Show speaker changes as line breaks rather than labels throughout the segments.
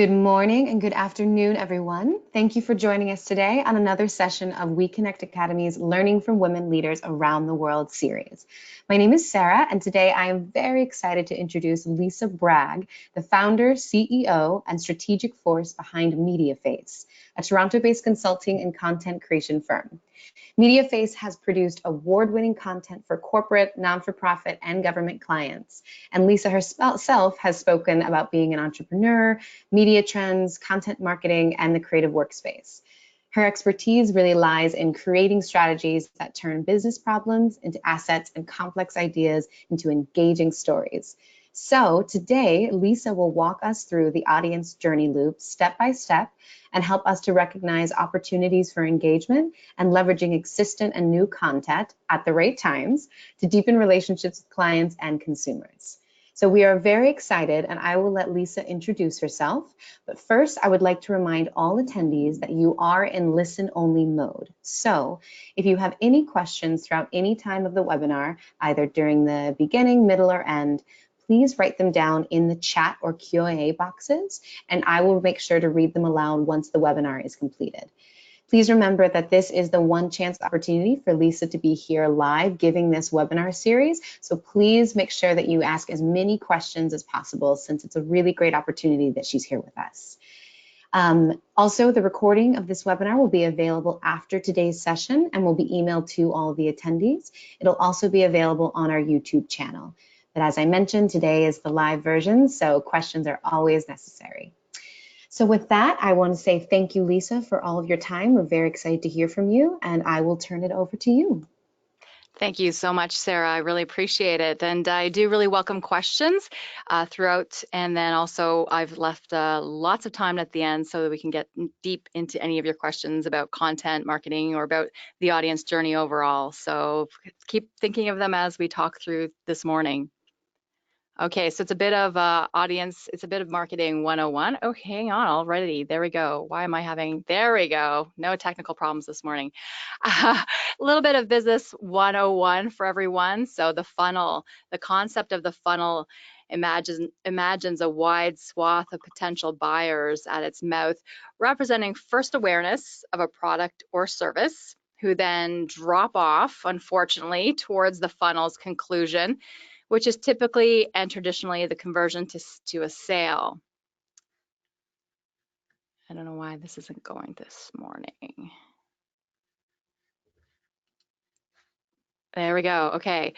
Good morning and good afternoon, everyone. Thank you for joining us today on another session of We Connect Academy's Learning from Women Leaders Around the World series. My name is Sarah, and today I am very excited to introduce Lisa Bragg, the founder, CEO, and strategic force behind MediaFace, a Toronto-based consulting and content creation firm. MediaFace has produced award-winning content for corporate, non-for-profit, and government clients. And Lisa herself has spoken about being an entrepreneur, media trends, content marketing, and the creative workspace. Her expertise really lies in creating strategies that turn business problems into assets and complex ideas into engaging stories. So today, Lisa will walk us through the audience journey loop step by step and help us to recognize opportunities for engagement and leveraging existent and new content at the right times to deepen relationships with clients and consumers. So we are very excited, and I will let Lisa introduce herself. But first, I would like to remind all attendees that you are in listen-only mode. So if you have any questions throughout any time of the webinar, either during the beginning, middle, or end, please write them down in the chat or Q&A boxes, and I will make sure to read them aloud once the webinar is completed. Please remember that this is the one chance opportunity for Lisa to be here live giving this webinar series, so please make sure that you ask as many questions as possible since it's a really great opportunity that she's here with us. Also, the recording of this webinar will be available after today's session and will be emailed to all the attendees. It'll also be available on our YouTube channel. But as I mentioned, today is the live version, so questions are always necessary. So with that, I want to say thank you, Lisa, for all of your time. We're very excited to hear from you, and I will turn it over to you.
Thank you so much, Sarah. I really appreciate it. And I do really welcome questions throughout. And then also I've left lots of time at the end so that we can get deep into any of your questions about content marketing or about the audience journey overall. So keep thinking of them as we talk through this morning. Okay, so it's a bit of it's a bit of marketing 101. Oh, hang on already. There we go. Why am I having, there we go. No technical problems this morning. A little bit of business 101 for everyone. So the funnel, the concept of the funnel imagines a wide swath of potential buyers at its mouth, representing first awareness of a product or service, who then drop off, unfortunately, towards the funnel's conclusion, which is typically and traditionally the conversion to a sale. I don't know why this isn't going this morning. There we go. Okay.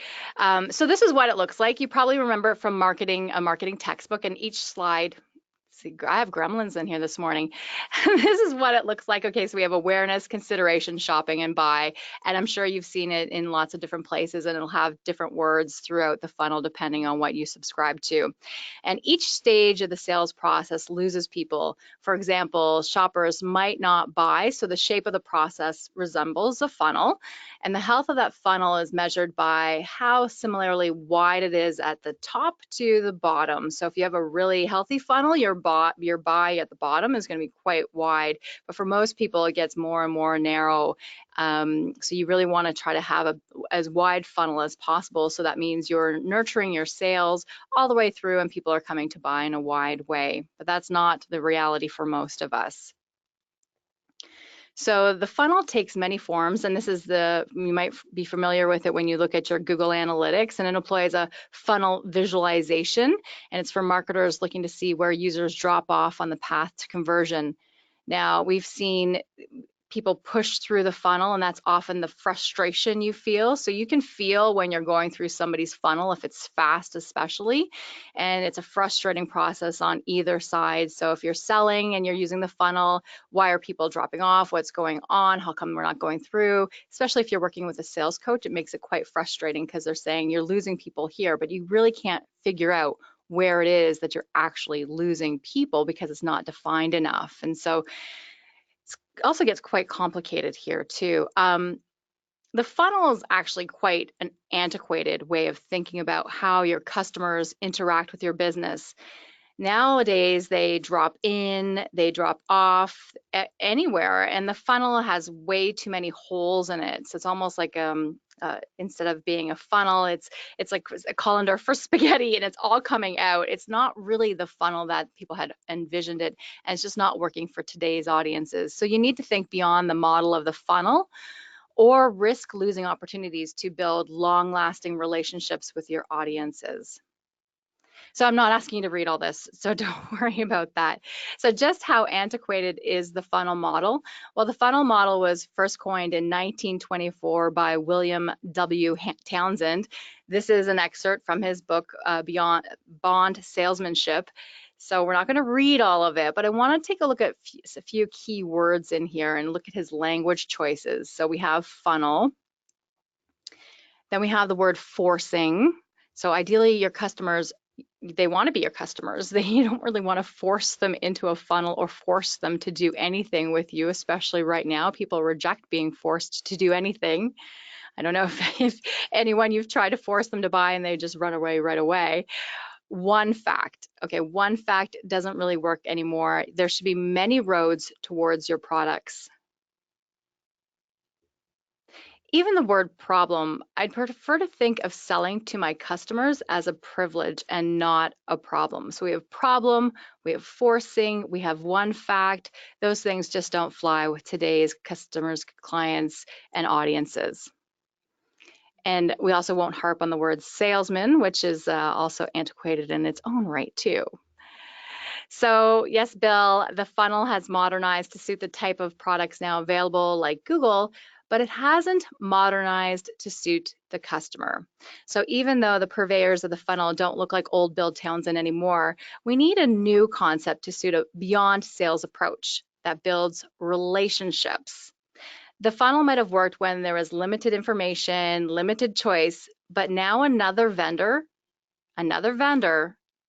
So this is what it looks like. You probably remember it from a marketing textbook, and each slide, see, I have gremlins in here this morning. This is what it looks like. Okay, so we have awareness, consideration, shopping, and buy. And I'm sure you've seen it in lots of different places, and it'll have different words throughout the funnel depending on what you subscribe to. And each stage of the sales process loses people. For example, shoppers might not buy, so the shape of the process resembles a funnel. And the health of that funnel is measured by how similarly wide it is at the top to the bottom. So if you have a really healthy funnel, your buy at the bottom is going to be quite wide, but for most people it gets more and more narrow. So you really want to try to have as wide funnel as possible. So that means you're nurturing your sales all the way through and people are coming to buy in a wide way, but that's not the reality for most of us. So the funnel takes many forms, and this is you might be familiar with it when you look at your Google Analytics, and it employs a funnel visualization, and it's for marketers looking to see where users drop off on the path to conversion. Now, we've seen people push through the funnel, and that's often the frustration you feel. So you can feel when you're going through somebody's funnel, if it's fast especially, and it's a frustrating process on either side. So if you're selling and you're using the funnel, why are people dropping off? What's going on? How come we're not going through? Especially if you're working with a sales coach, it makes it quite frustrating because they're saying you're losing people here, but you really can't figure out where it is that you're actually losing people because it's not defined enough. And so also gets quite complicated here too. The funnel is actually quite an antiquated way of thinking about how your customers interact with your business. Nowadays, they drop in, they drop off anywhere, and the funnel has way too many holes in it. So it's almost like instead of being a funnel, it's like a colander for spaghetti, and it's all coming out. It's not really the funnel that people had envisioned it, and it's just not working for today's audiences. So you need to think beyond the model of the funnel, or risk losing opportunities to build long-lasting relationships with your audiences. So I'm not asking you to read all this, so don't worry about that. So just how antiquated is the funnel model? Well, the funnel model was first coined in 1924 by William W. Townsend. This is an excerpt from his book, Beyond Bond Salesmanship. So we're not going to read all of it, but I want to take a look at a few key words in here and look at his language choices. So we have funnel. Then we have the word forcing. So ideally your customers, they want to be your customers. You don't really want to force them into a funnel or force them to do anything with you, especially right now. People reject being forced to do anything. I don't know if anyone you've tried to force them to buy and they just run away right away. One fact, okay, one fact doesn't really work anymore. There should be many roads towards your products. Even the word problem, I'd prefer to think of selling to my customers as a privilege and not a problem. So we have problem, we have forcing, we have one fact. Those things just don't fly with today's customers, clients, and audiences. And we also won't harp on the word salesman, which is also antiquated in its own right too. So yes, Bill, the funnel has modernized to suit the type of products now available like Google, but it hasn't modernized to suit the customer. So even though the purveyors of the funnel don't look like old Bill Townsend anymore, we need a new concept to suit a beyond sales approach that builds relationships. The funnel might have worked when there was limited information, limited choice, but now another vendor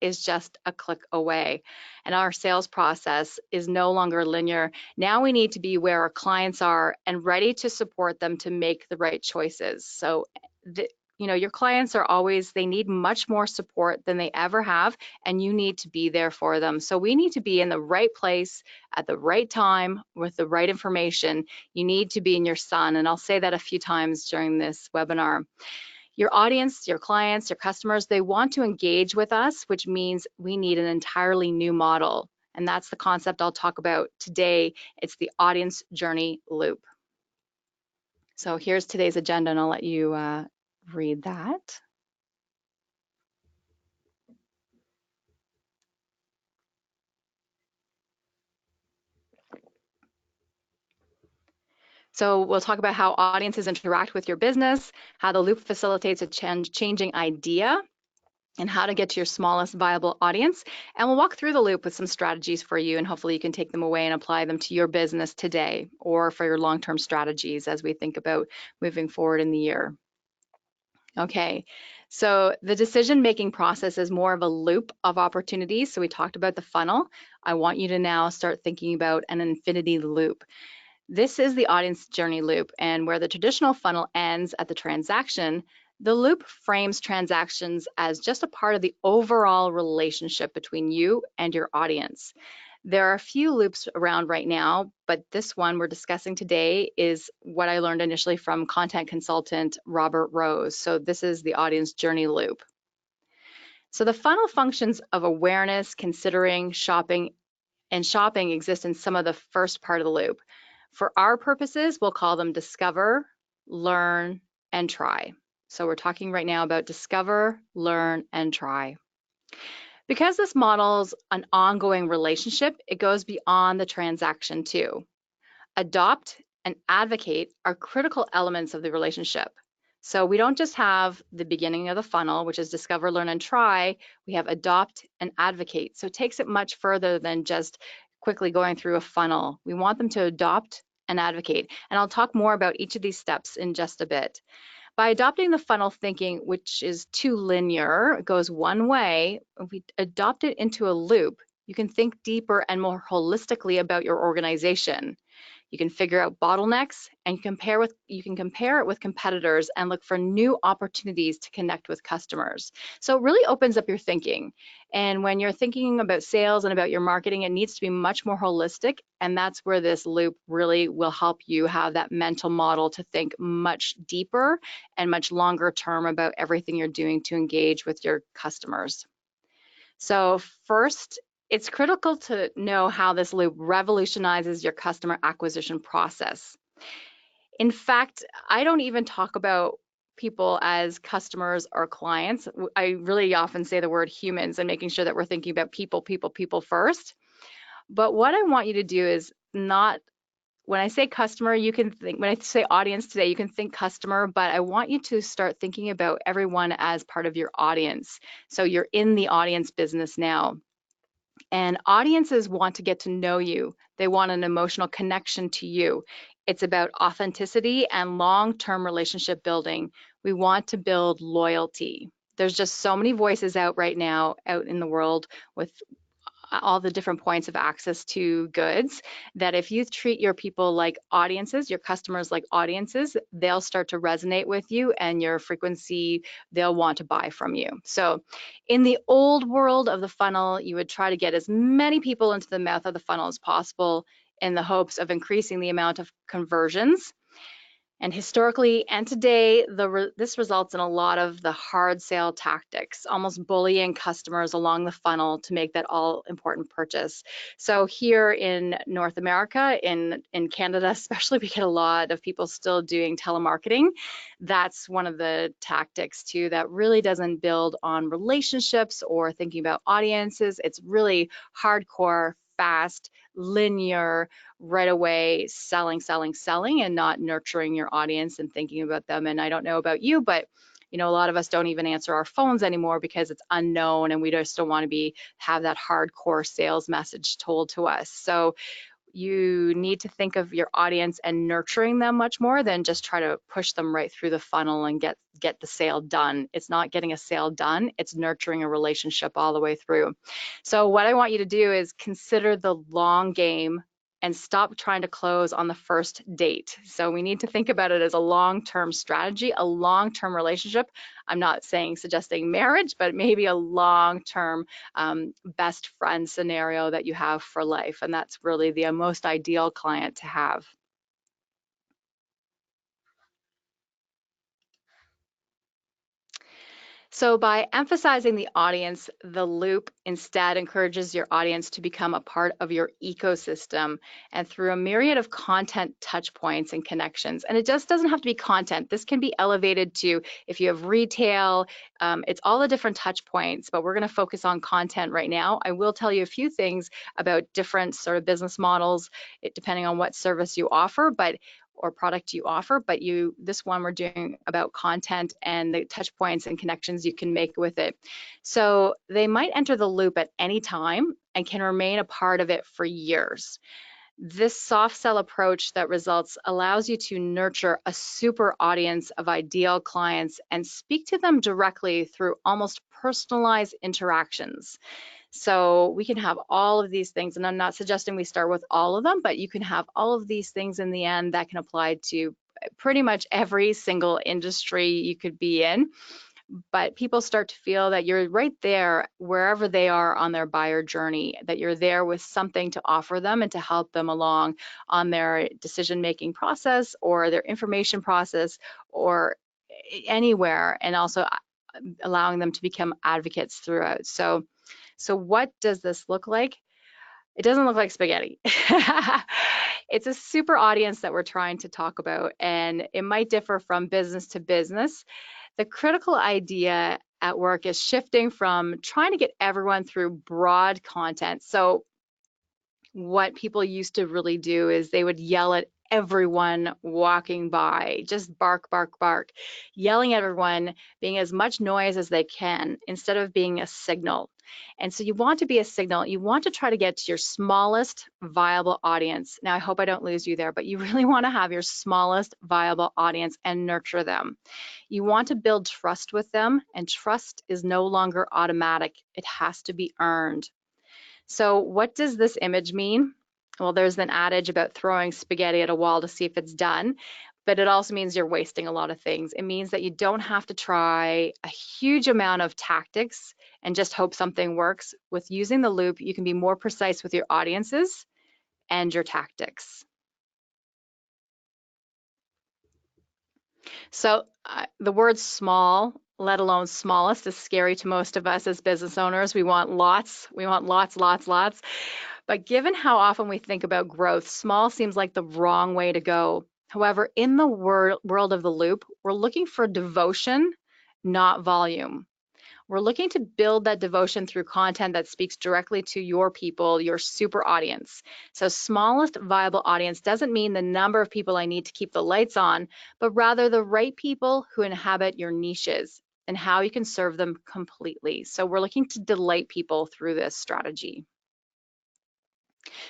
is just a click away. And our sales process is no longer linear. Now we need to be where our clients are and ready to support them to make the right choices. So, your clients are always, they need much more support than they ever have, and you need to be there for them. So we need to be in the right place at the right time with the right information. You need to be in your sun, and I'll say that a few times during this webinar. Your audience, your clients, your customers, they want to engage with us, which means we need an entirely new model. And that's the concept I'll talk about today. It's the audience journey loop. So here's today's agenda, and I'll let you read that. So we'll talk about how audiences interact with your business, how the loop facilitates a changing idea, and how to get to your smallest viable audience. And we'll walk through the loop with some strategies for you, and hopefully you can take them away and apply them to your business today or for your long-term strategies as we think about moving forward in the year. Okay, so the decision-making process is more of a loop of opportunities. So we talked about the funnel. I want you to now start thinking about an infinity loop. This is the audience journey loop, and where the traditional funnel ends at the transaction, the loop frames transactions as just a part of the overall relationship between you and your audience. There are a few loops around right now, but this one we're discussing today is what I learned initially from content consultant Robert Rose. So this is the audience journey loop. So the funnel functions of awareness, considering, shopping, and shopping exist in some of the first part of the loop. For our purposes, we'll call them discover, learn, and try. So we're talking right now about discover, learn, and try. Because this models an ongoing relationship, it goes beyond the transaction too. Adopt and advocate are critical elements of the relationship. So we don't just have the beginning of the funnel, which is discover, learn, and try. We have adopt and advocate. So it takes it much further than just quickly going through a funnel. We want them to adopt and advocate. And I'll talk more about each of these steps in just a bit. By adopting the funnel thinking, which is too linear, it goes one way, if we adopt it into a loop, you can think deeper and more holistically about your organization. You can figure out bottlenecks and you can compare it with competitors and look for new opportunities to connect with customers. So it really opens up your thinking. And when you're thinking about sales and about your marketing, it needs to be much more holistic. And that's where this loop really will help you have that mental model to think much deeper and much longer term about everything you're doing to engage with your customers. So first, it's critical to know how this loop revolutionizes your customer acquisition process. In fact, I don't even talk about people as customers or clients. I really often say the word humans and making sure that we're thinking about people first. But what I want you to do is not, when I say customer, you can think, when I say audience today, you can think customer, but I want you to start thinking about everyone as part of your audience. So you're in the audience business now. And audiences want to get to know you. They want an emotional connection to you. It's about authenticity and long-term relationship building. We want to build loyalty. There's just so many voices out right now, out in the world with all the different points of access to goods, that if you treat your people like audiences, your customers like audiences, they'll start to resonate with you and your frequency, they'll want to buy from you. So in the old world of the funnel, you would try to get as many people into the mouth of the funnel as possible in the hopes of increasing the amount of conversions. And historically and today, this results in a lot of the hard sale tactics, almost bullying customers along the funnel to make that all important purchase. So here in North America, in Canada especially, we get a lot of people still doing telemarketing. That's one of the tactics too that really doesn't build on relationships or thinking about audiences. It's really hardcore, fast, linear, right away selling, and not nurturing your audience and thinking about them. And I don't know about you, but a lot of us don't even answer our phones anymore because it's unknown and we just don't want to have that hardcore sales message told to us. So you need to think of your audience and nurturing them much more than just try to push them right through the funnel and get the sale done. It's not getting a sale done, it's nurturing a relationship all the way through. So what I want you to do is consider the long game and stop trying to close on the first date. So we need to think about it as a long-term strategy, a long-term relationship. I'm not suggesting marriage, but maybe a long-term best friend scenario that you have for life. And that's really the most ideal client to have. So by emphasizing the audience, the loop instead encourages your audience to become a part of your ecosystem and through a myriad of content touch points and connections. And it just doesn't have to be content. This can be elevated to if you have retail, it's all the different touch points, but we're going to focus on content right now. I will tell you a few things about different sort of business models, depending on what service you offer, or product you offer, but this one we're doing about content and the touch points and connections you can make with it. So they might enter the loop at any time and can remain a part of it for years. This soft sell approach that results allows you to nurture a super audience of ideal clients and speak to them directly through almost personalized interactions. So we can have all of these things, and I'm not suggesting we start with all of them, but you can have all of these things in the end that can apply to pretty much every single industry you could be in. But people start to feel that you're right there wherever they are on their buyer journey, that you're there with something to offer them and to help them along on their decision-making process or their information process or anywhere, and also allowing them to become advocates throughout. So what does this look like? It doesn't look like spaghetti. It's a super audience that we're trying to talk about, and it might differ from business to business. The critical idea at work is shifting from trying to get everyone through broad content. So what people used to really do is they would yell at everyone walking by, just bark, bark, bark, yelling at everyone, being as much noise as they can instead of being a signal. And so you want to be a signal. You want to try to get to your smallest viable audience. Now, I hope I don't lose you there, but you really want to have your smallest viable audience and nurture them. You want to build trust with them, and trust is no longer automatic. It has to be earned. So what does this image mean? Well, there's an adage about throwing spaghetti at a wall to see if it's done, but it also means you're wasting a lot of things. It means that you don't have to try a huge amount of tactics and just hope something works. With using the loop, you can be more precise with your audiences and your tactics. So the word small, let alone smallest, is scary to most of us as business owners. We want lots, lots. But given how often we think about growth, small seems like the wrong way to go. However, in the world of the loop, we're looking for devotion, not volume. We're looking to build that devotion through content that speaks directly to your people, your super audience. So smallest viable audience doesn't mean the number of people I need to keep the lights on, but rather the right people who inhabit your niches and how you can serve them completely. So we're looking to delight people through this strategy.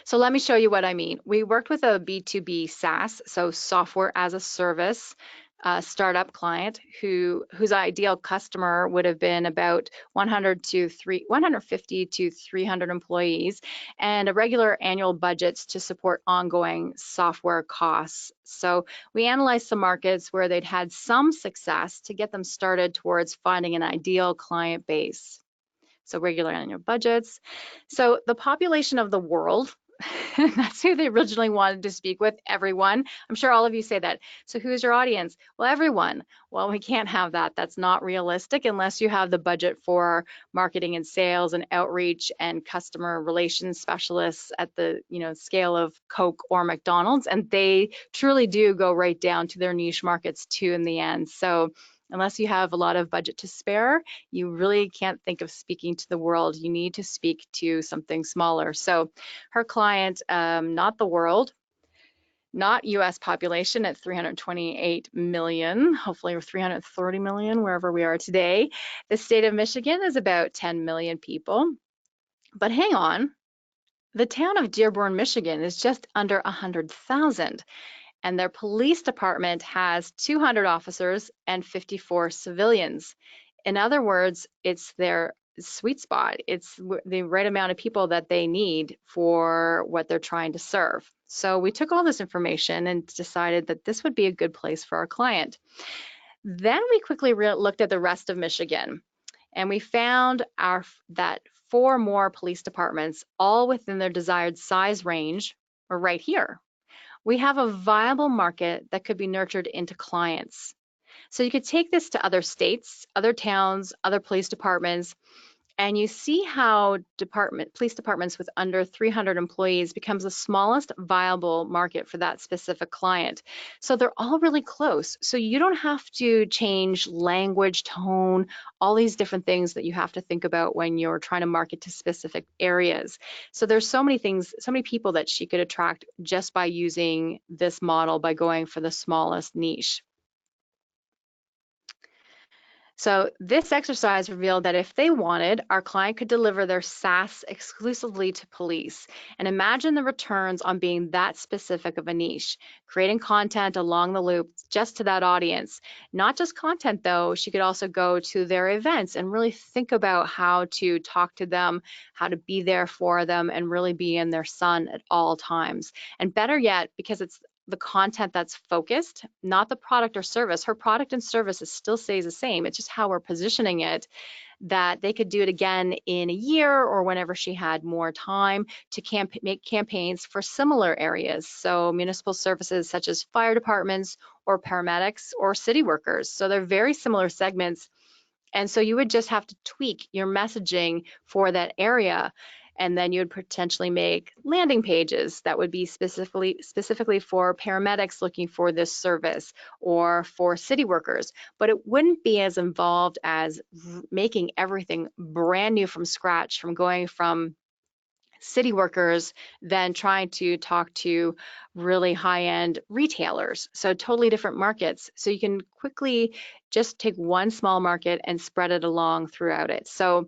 So let me show you what I mean. We worked with a B2B SaaS, so software as a service, startup client whose ideal customer would have been about 150 to 300 employees and a regular annual budgets to support ongoing software costs. So we analyzed some markets where they'd had some success to get them started towards finding an ideal client base. So regular annual budgets. So the population of the world, that's who they originally wanted to speak with, everyone. I'm sure all of you say that. So who's your audience? Well, everyone. Well, we can't have that. That's not realistic unless you have the budget for marketing and sales and outreach and customer relations specialists at the scale of Coke or McDonald's. And they truly do go right down to their niche markets too in the end. So unless you have a lot of budget to spare, you really can't think of speaking to the world. You need to speak to something smaller. So her client, not the world, not US population at 328 million, hopefully 330 million, wherever we are today. The state of Michigan is about 10 million people. But hang on, the town of Dearborn, Michigan is just under 100,000. And their police department has 200 officers and 54 civilians. In other words, it's their sweet spot. It's the right amount of people that they need for what they're trying to serve. So we took all this information and decided that this would be a good place for our client. Then we quickly looked at the rest of Michigan, and we found that 4 more police departments, all within their desired size range, are right here. We have a viable market that could be nurtured into clients. So you could take this to other states, other towns, other police departments, and you see how police departments with under 300 employees becomes the smallest viable market for that specific client. So they're all really close. So you don't have to change language, tone, all these different things that you have to think about when you're trying to market to specific areas. So there's so many things, so many people that she could attract just by using this model, by going for the smallest niche. So this exercise revealed that if they wanted, our client could deliver their SaaS exclusively to police. And imagine the returns on being that specific of a niche, creating content along the loop just to that audience. Not just content though, she could also go to their events and really think about how to talk to them, how to be there for them, and really be in their sun at all times. And better yet, because it's the content that's focused, not the product or service. Her product and service still stays the same. It's just how we're positioning it, that they could do it again in a year or whenever she had more time to make campaigns for similar areas. So municipal services such as fire departments or paramedics or city workers. So they're very similar segments. And so you would just have to tweak your messaging for that area. And then you would potentially make landing pages that would be specifically for paramedics looking for this service or for city workers. But it wouldn't be as involved as making everything brand new from scratch, from going from city workers, then trying to talk to really high-end retailers. So totally different markets. So you can quickly just take one small market and spread it along throughout it. So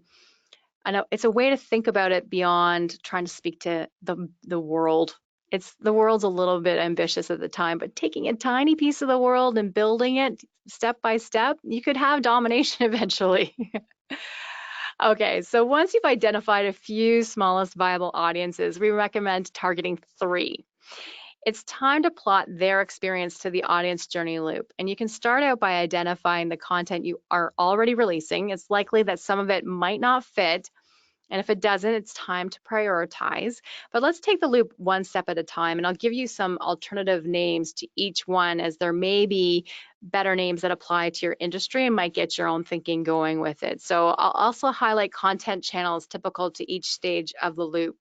I know it's a way to think about it beyond trying to speak to the world. The world's a little bit ambitious at the time, but taking a tiny piece of the world and building it step by step, you could have domination eventually. Okay, so once you've identified a few smallest viable audiences, we recommend targeting 3. It's time to plot their experience to the audience journey loop. And you can start out by identifying the content you are already releasing. It's likely that some of it might not fit. And if it doesn't, it's time to prioritize. But let's take the loop one step at a time. And I'll give you some alternative names to each one, as there may be better names that apply to your industry and might get your own thinking going with it. So I'll also highlight content channels typical to each stage of the loop.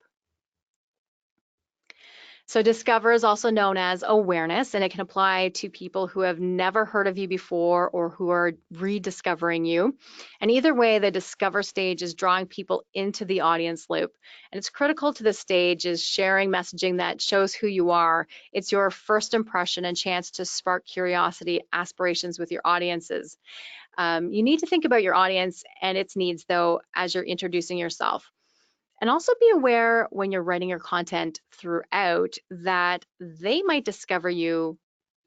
So discover is also known as awareness, and it can apply to people who have never heard of you before or who are rediscovering you. And either way, the discover stage is drawing people into the audience loop. And it's critical to this stage is sharing messaging that shows who you are. It's your first impression and chance to spark curiosity, aspirations with your audiences. You need to think about your audience and its needs, though, as you're introducing yourself. And also be aware when you're writing your content throughout that they might discover you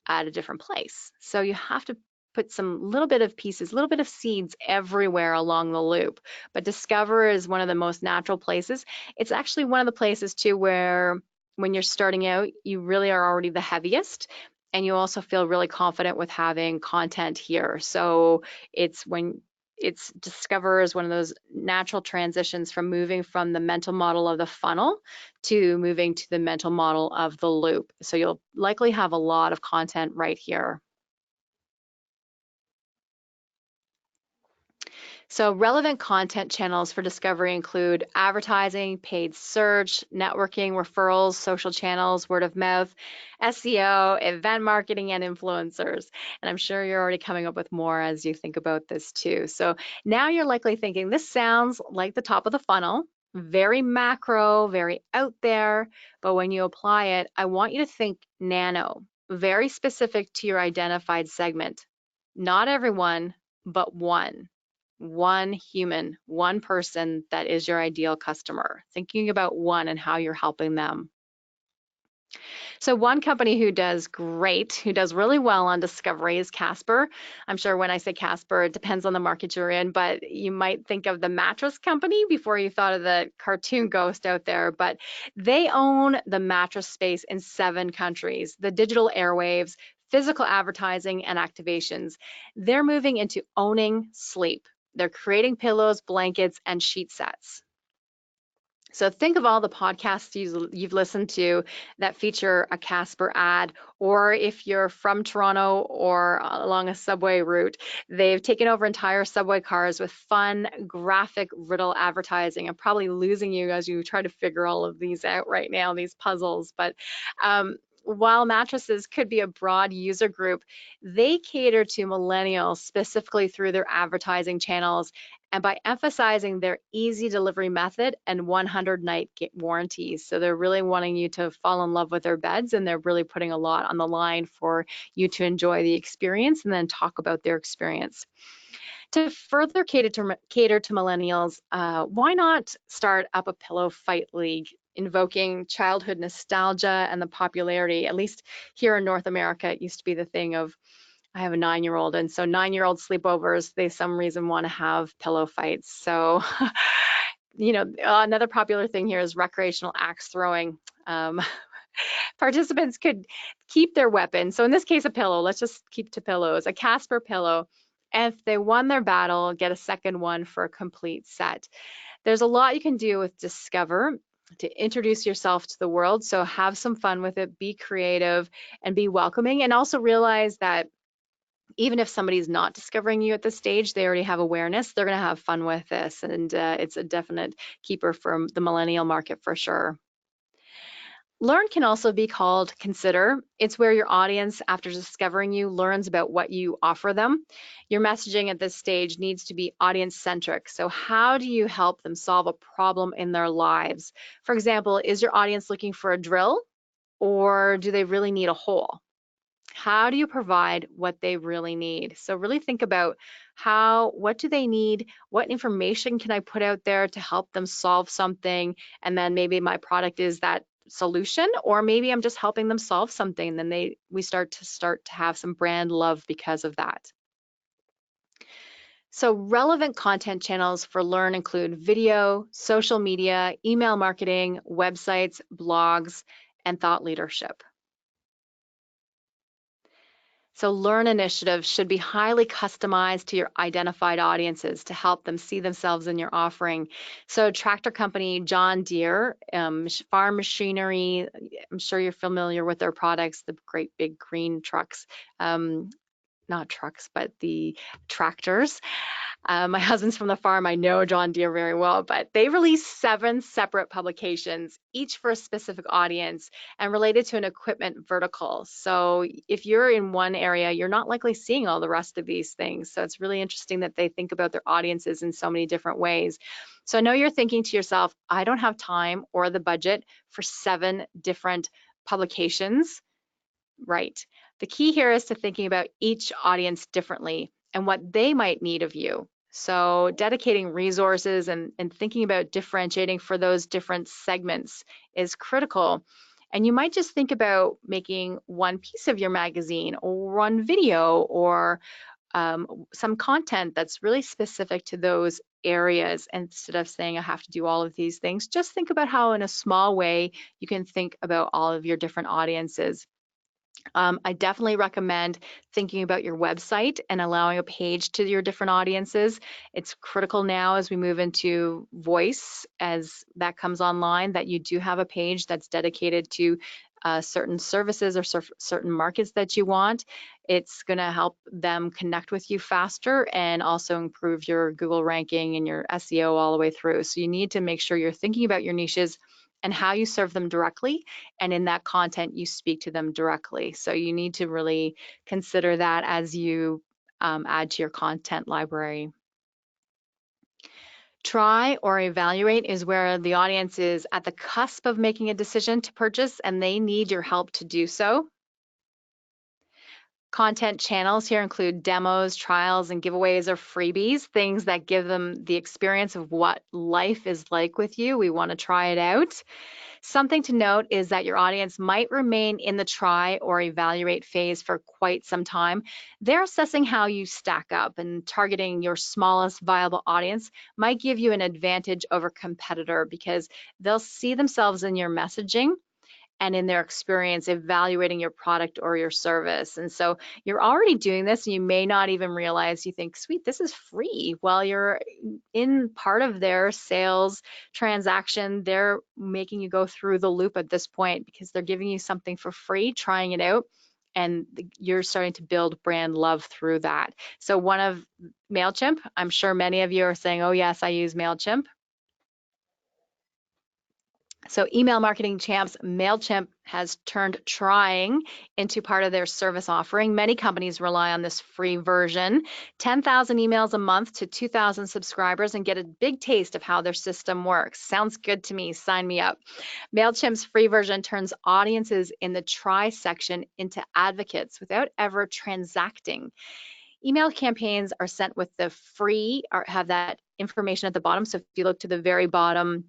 at a different place. So you have to put some little bit of pieces, little bit of seeds everywhere along the loop. But discover is one of the most natural places. It's actually one of the places too where when you're starting out, you really are already the heaviest. And you also feel really confident with having content here. So it's discover is one of those natural transitions from moving from the mental model of the funnel to moving to the mental model of the loop. So you'll likely have a lot of content right here. So relevant content channels for discovery include advertising, paid search, networking, referrals, social channels, word of mouth, SEO, event marketing, and influencers. And I'm sure you're already coming up with more as you think about this too. So now you're likely thinking, this sounds like the top of the funnel, very macro, very out there, but when you apply it, I want you to think nano, very specific to your identified segment. Not everyone, but one human, one person that is your ideal customer, thinking about one and how you're helping them. So one company who does great, who does really well on discovery is Casper. I'm sure when I say Casper, it depends on the market you're in, but you might think of the mattress company before you thought of the cartoon ghost out there. But they own the mattress space in 7 countries, the digital airwaves, physical advertising, and activations. They're moving into owning sleep. They're creating pillows, blankets, and sheet sets. So think of all the podcasts you've listened to that feature a Casper ad, or if you're from Toronto or along a subway route, they've taken over entire subway cars with fun graphic riddle advertising. I'm probably losing you as you try to figure all of these out right now, these puzzles, but while mattresses could be a broad user group, they cater to millennials specifically through their advertising channels and by emphasizing their easy delivery method and 100-night warranties. So they're really wanting you to fall in love with their beds, and they're really putting a lot on the line for you to enjoy the experience and then talk about their experience. To further cater to millennials, why not start up a pillow fight league, invoking childhood nostalgia and the popularity? At least here in North America, it used to be the thing of, I have a 9-year-old, and so 9-year-old sleepovers, they some reason want to have pillow fights. So, another popular thing here is recreational axe throwing. Participants could keep their weapon. So in this case, a pillow. Let's just keep to pillows, a Casper pillow. And if they won their battle, get a second one for a complete set. There's a lot you can do with Discover to introduce yourself to the world. So have some fun with it, be creative, and be welcoming. And also realize that even if somebody's not discovering you at this stage, they already have awareness. They're going to have fun with this. And it's a definite keeper from the millennial market for sure. Learn can also be called consider. It's where your audience, after discovering you, learns about what you offer them. Your messaging at this stage needs to be audience-centric. So how do you help them solve a problem in their lives? For example, is your audience looking for a drill, or do they really need a hole? How do you provide what they really need? So really think about what do they need? What information can I put out there to help them solve something? And then maybe my product is that solution, or maybe I'm just helping them solve something. And then we start to have some brand love because of that. So relevant content channels for Learn include video, social media, email marketing, websites, blogs, and thought leadership. So Learn initiatives should be highly customized to your identified audiences to help them see themselves in your offering. So tractor company John Deere, farm machinery, I'm sure you're familiar with their products, the great big green trucks. Not trucks, but the tractors. My husband's from the farm. I know John Deere very well, but they release 7 separate publications, each for a specific audience and related to an equipment vertical. So if you're in one area, you're not likely seeing all the rest of these things. So it's really interesting that they think about their audiences in so many different ways. So I know you're thinking to yourself, I don't have time or the budget for 7 different publications. Right. The key here is to thinking about each audience differently and what they might need of you. So dedicating resources and thinking about differentiating for those different segments is critical. And you might just think about making one piece of your magazine or one video or some content that's really specific to those areas. Instead of saying I have to do all of these things, just think about how in a small way you can think about all of your different audiences. I definitely recommend thinking about your website and allowing a page to your different audiences. It's critical now as we move into voice, as that comes online, that you do have a page that's dedicated to certain services or certain markets that you want. It's going to help them connect with you faster and also improve your Google ranking and your SEO all the way through. So you need to make sure you're thinking about your niches and how you serve them directly, and in that content you speak to them directly. So you need to really consider that as you add to your content library. Try or evaluate is where the audience is at the cusp of making a decision to purchase and they need your help to do so. Content channels here include demos, trials, and giveaways or freebies, things that give them the experience of what life is like with you. We want to try it out. Something to note is that your audience might remain in the try or evaluate phase for quite some time. They're assessing how you stack up, and targeting your smallest viable audience might give you an advantage over competitor because they'll see themselves in your messaging and in their experience evaluating your product or your service. And so you're already doing this and you may not even realize, you think, sweet, this is free. Well, you're in part of their sales transaction. They're making you go through the loop at this point because they're giving you something for free, trying it out, and you're starting to build brand love through that. So one of MailChimp, I'm sure many of you are saying, oh yes, I use MailChimp. So email marketing champs, MailChimp has turned trying into part of their service offering. Many companies rely on this free version, 10,000 emails a month to 2,000 subscribers, and get a big taste of how their system works. Sounds good to me, sign me up. MailChimp's free version turns audiences in the try section into advocates without ever transacting. Email campaigns are sent with the free, or have that information at the bottom. So if you look to the very bottom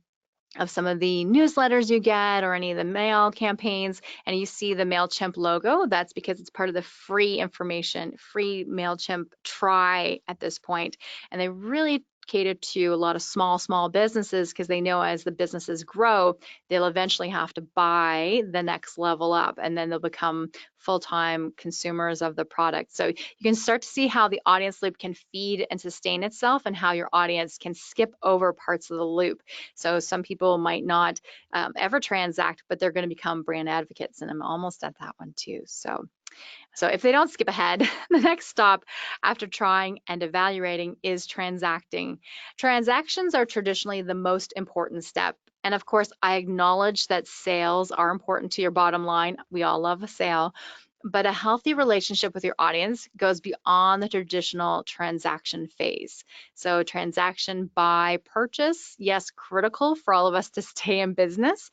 of some of the newsletters you get or any of the mail campaigns and you see the MailChimp logo, that's because it's part of the free information, free MailChimp try at this point. And they really cater to a lot of small businesses because they know as the businesses grow, they'll eventually have to buy the next level up and then they'll become full-time consumers of the product. So you can start to see how the audience loop can feed and sustain itself and how your audience can skip over parts of the loop. So some people might not ever transact, but they're going to become brand advocates. And I'm almost at that one too. So if they don't skip ahead, the next stop after trying and evaluating is transacting. Transactions are traditionally the most important step. And of course, I acknowledge that sales are important to your bottom line. We all love a sale. But a healthy relationship with your audience goes beyond the traditional transaction phase. So transaction by purchase, yes, critical for all of us to stay in business.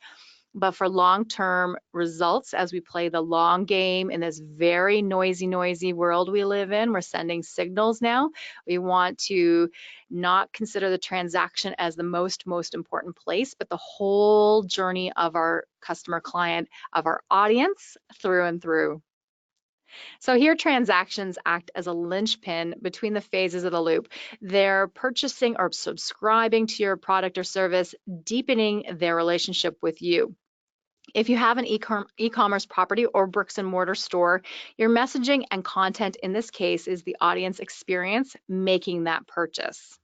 But for long-term results, as we play the long game in this very noisy world we live in, we're sending signals now. We want to not consider the transaction as the most important place, but the whole journey of our customer client, of our audience through and through. So here transactions act as a linchpin between the phases of the loop. They're purchasing or subscribing to your product or service, deepening their relationship with you. If you have an e-commerce property or bricks and mortar store, your messaging and content in this case is the audience experience making that purchase.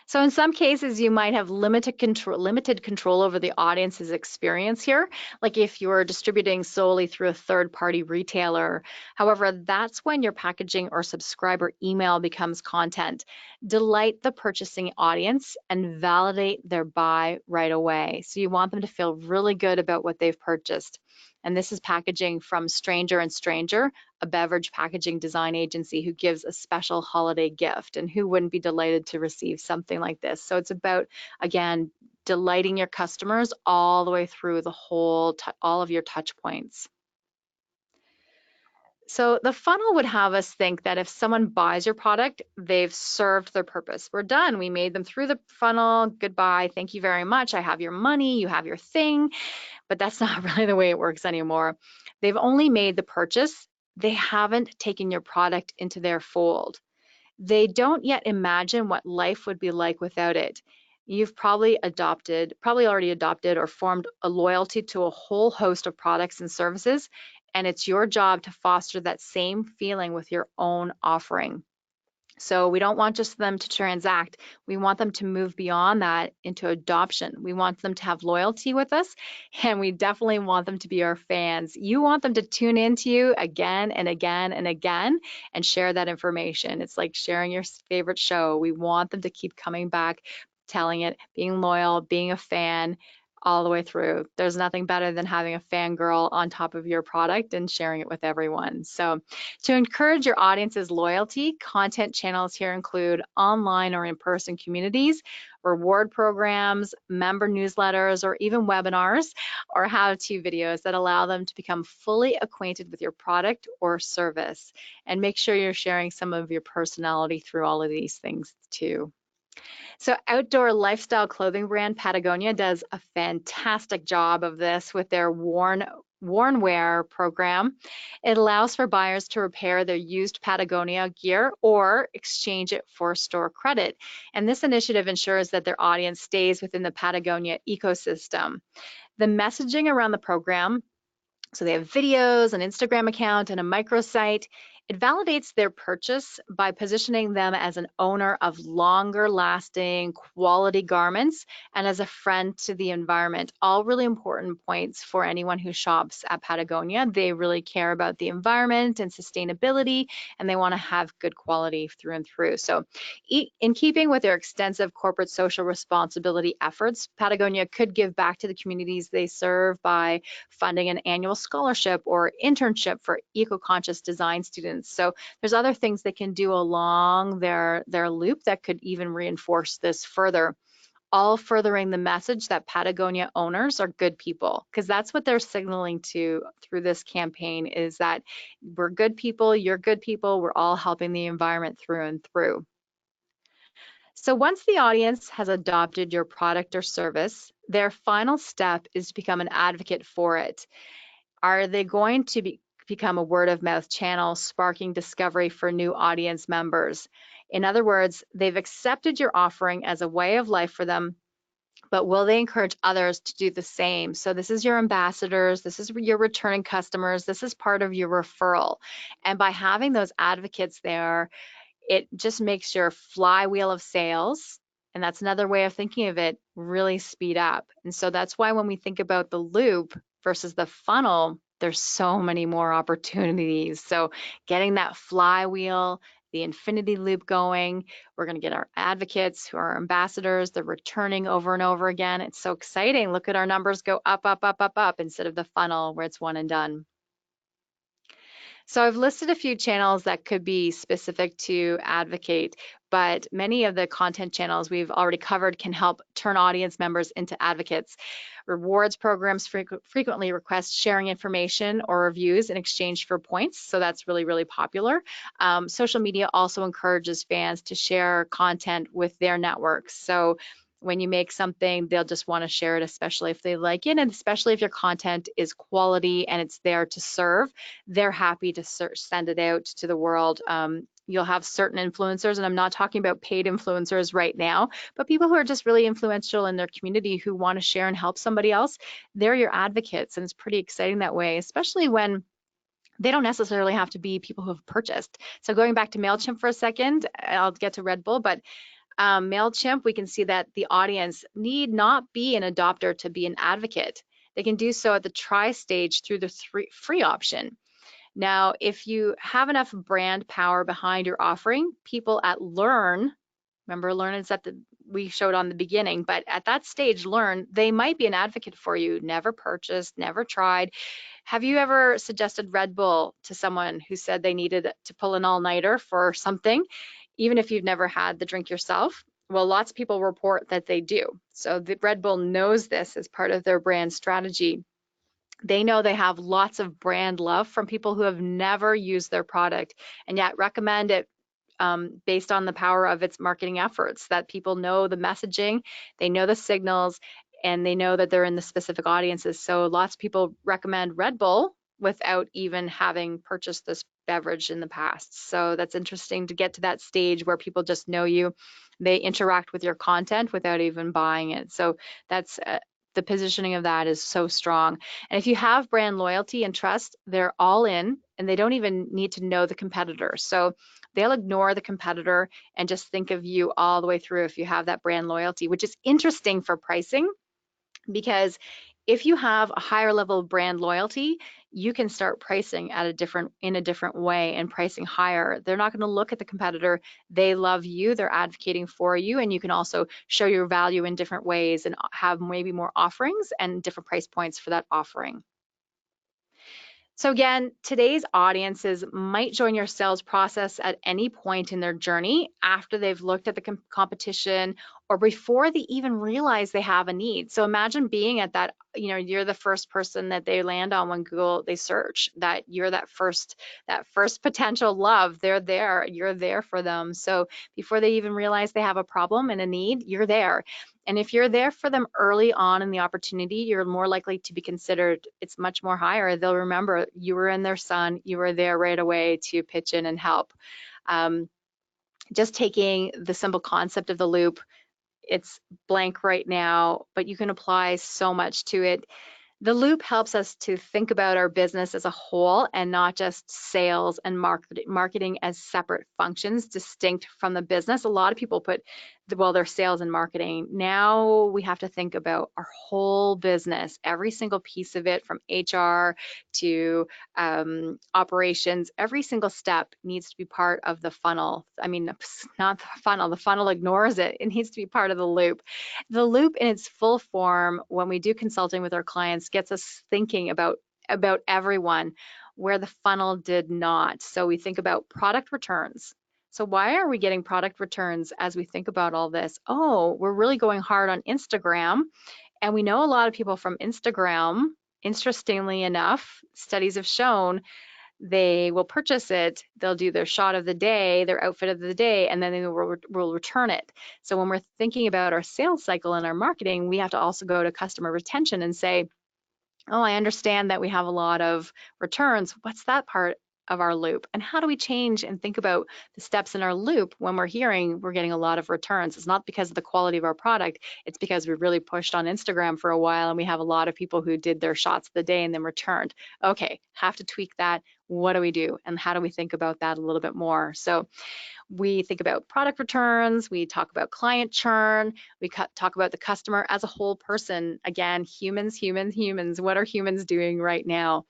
So in some cases, you might have limited control over the audience's experience here, like if you're distributing solely through a third-party retailer. However, that's when your packaging or subscriber email becomes content. Delight the purchasing audience and validate their buy right away. So you want them to feel really good about what they've purchased. And this is packaging from Stranger and Stranger, a beverage packaging design agency who gives a special holiday gift. And who wouldn't be delighted to receive something like this? So it's about, again, delighting your customers all the way through the whole, all of your touch points. So the funnel would have us think that if someone buys your product, they've served their purpose. We're done. We made them through the funnel. Goodbye. Thank you very much. I have your money. You have your thing. But that's not really the way it works anymore. They've only made the purchase. They haven't taken your product into their fold. They don't yet imagine what life would be like without it. You've probably already adopted or formed a loyalty to a whole host of products and services, and it's your job to foster that same feeling with your own offering. So we don't want just them to transact. We want them to move beyond that into adoption. We want them to have loyalty with us, and we definitely want them to be our fans. You want them to tune into you again and again and again and share that information. It's like sharing your favorite show. We want them to keep coming back, telling it, being loyal, being a fan, all the way through. There's nothing better than having a fangirl on top of your product and sharing it with everyone. So to encourage your audience's loyalty, content channels here include online or in-person communities, reward programs, member newsletters, or even webinars or how-to videos that allow them to become fully acquainted with your product or service. And make sure you're sharing some of your personality through all of these things too. So outdoor lifestyle clothing brand Patagonia does a fantastic job of this with their worn wear program. It allows for buyers to repair their used Patagonia gear or exchange it for store credit. And this initiative ensures that their audience stays within the Patagonia ecosystem. The messaging around the program, so they have videos, an Instagram account, and a microsite. It validates their purchase by positioning them as an owner of longer lasting quality garments and as a friend to the environment. All really important points for anyone who shops at Patagonia. They really care about the environment and sustainability, and they want to have good quality through and through. So in keeping with their extensive corporate social responsibility efforts, Patagonia could give back to the communities they serve by funding an annual scholarship or internship for eco-conscious design students. So there's other things they can do along their loop that could even reinforce this further, all furthering the message that Patagonia owners are good people, because that's what they're signaling to through this campaign, is that we're good people, you're good people, we're all helping the environment through and through. So once the audience has adopted your product or service, their final step is to become an advocate for it. Are they going to become a word of mouth channel, sparking discovery for new audience members? In other words, they've accepted your offering as a way of life for them, but will they encourage others to do the same? So this is your ambassadors, this is your returning customers, this is part of your referral. And by having those advocates there, it just makes your flywheel of sales, and that's another way of thinking of it, really speed up. And so that's why when we think about the loop versus the funnel, there's so many more opportunities. So getting that flywheel, the infinity loop going, we're going to get our advocates who are ambassadors, they're returning over and over again. It's so exciting. Look at our numbers go up, up, up, up, up, instead of the funnel where it's one and done. So I've listed a few channels that could be specific to advocate, but many of the content channels we've already covered can help turn audience members into advocates. Rewards programs frequently request sharing information or reviews in exchange for points, so that's really, really popular. Social media also encourages fans to share content with their networks. So When you make something, they'll just want to share it, especially if they like it, and especially if your content is quality and it's there to serve. They're happy to send it out to the world. You'll have certain influencers, and I'm not talking about paid influencers right now, but people who are just really influential in their community who want to share and help somebody else. They're your advocates, and it's pretty exciting that way, especially when they don't necessarily have to be people who have purchased. So going back to MailChimp for a second, I'll get to Red Bull, but MailChimp, we can see that the audience need not be an adopter to be an advocate. They can do so at the try stage through the free option. Now, if you have enough brand power behind your offering, people at Learn, remember Learn is at we showed on the beginning, but at that stage, Learn, they might be an advocate for you. Never purchased, never tried. Have you ever suggested Red Bull to someone who said they needed to pull an all-nighter for something, even if you've never had the drink yourself? Well, lots of people report that they do. So the Red Bull knows this as part of their brand strategy. They know they have lots of brand love from people who have never used their product and yet recommend it based on the power of its marketing efforts, that people know the messaging, they know the signals, and they know that they're in the specific audiences. So lots of people recommend Red Bull without even having purchased this beverage in the past. So that's interesting to get to that stage where people just know you. They interact with your content without even buying it. So that's the positioning of that is so strong. And if you have brand loyalty and trust, they're all in and they don't even need to know the competitor. So they'll ignore the competitor and just think of you all the way through if you have that brand loyalty, which is interesting for pricing, because if you have a higher level of brand loyalty, you can start pricing in a different way and pricing higher. They're not going to look at the competitor. They love you, they're advocating for you, and you can also show your value in different ways and have maybe more offerings and different price points for that offering. So again, today's audiences might join your sales process at any point in their journey after they've looked at the competition or before they even realize they have a need. So imagine being at that, you're the first person that they land on when Google, they search, that you're that first potential love. They're there, you're there for them. So before they even realize they have a problem and a need, you're there. And if you're there for them early on in the opportunity, you're more likely to be considered, it's much more higher. They'll remember you were in their sun, you were there right away to pitch in and help. Just taking the simple concept of the loop, it's blank right now, but you can apply so much to it. The loop helps us to think about our business as a whole and not just sales and marketing as separate functions distinct from the business. A lot of people put, their sales and marketing. Now we have to think about our whole business, every single piece of it, from HR to operations. Every single step needs to be part of the funnel. I mean, not the funnel ignores it. It needs to be part of the loop. The loop in its full form, when we do consulting with our clients, gets us thinking about everyone, where the funnel did not. So we think about product returns. So why are we getting product returns as we think about all this? Oh, we're really going hard on Instagram. And we know a lot of people from Instagram, interestingly enough, studies have shown they will purchase it, they'll do their shot of the day, their outfit of the day, and then they will return it. So when we're thinking about our sales cycle and our marketing, we have to also go to customer retention and say, oh, I understand that we have a lot of returns. What's that part of our loop? And how do we change and think about the steps in our loop when we're hearing we're getting a lot of returns? It's not because of the quality of our product. It's because we really pushed on Instagram for a while and we have a lot of people who did their shots of the day and then returned. Okay, have to tweak that. What do we do? And how do we think about that a little bit more? So we think about product returns, we talk about client churn, we talk about the customer as a whole person. Again, humans. What are humans doing right now?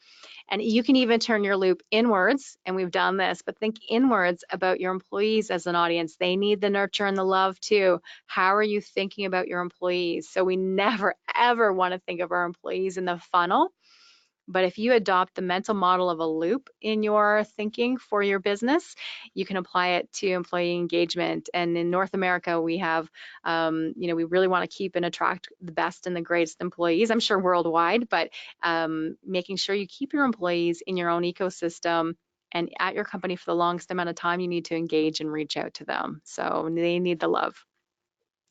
And you can even turn your loop inwards, and we've done this, but think inwards about your employees as an audience. They need the nurture and the love too. How are you thinking about your employees? So we never, ever want to think of our employees in the funnel. But if you adopt the mental model of a loop in your thinking for your business, you can apply it to employee engagement. And in North America, we have, we really want to keep and attract the best and the greatest employees. I'm sure worldwide, but making sure you keep your employees in your own ecosystem and at your company for the longest amount of time, you need to engage and reach out to them. So they need the love.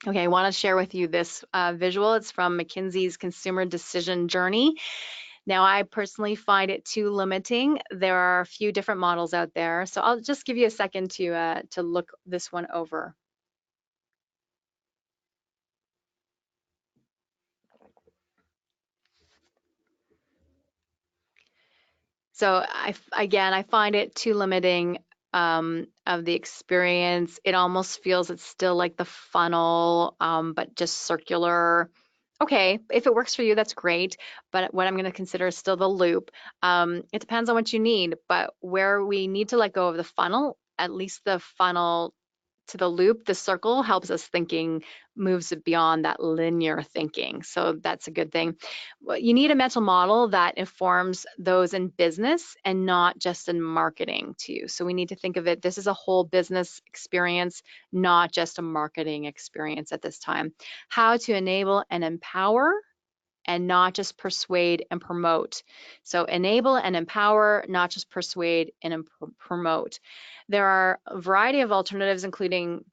Okay, I want to share with you this visual. It's from McKinsey's Consumer Decision Journey. Now, I personally find it too limiting. There are a few different models out there, so I'll just give you a second to look this one over. So again, I find it too limiting of the experience. It almost feels it's still like the funnel, but just circular. Okay, if it works for you, that's great. But what I'm going to consider is still the loop. It depends on what you need, but where we need to let go of the funnel, at least the funnel to the loop, the circle helps us thinking, moves it beyond that linear thinking. So that's a good thing. Well, you need a mental model that informs those in business and not just in marketing too. So we need to think of it, this is a whole business experience, not just a marketing experience at this time. How to enable and empower and not just persuade and promote. So enable and empower, not just persuade and promote. There are a variety of alternatives, including,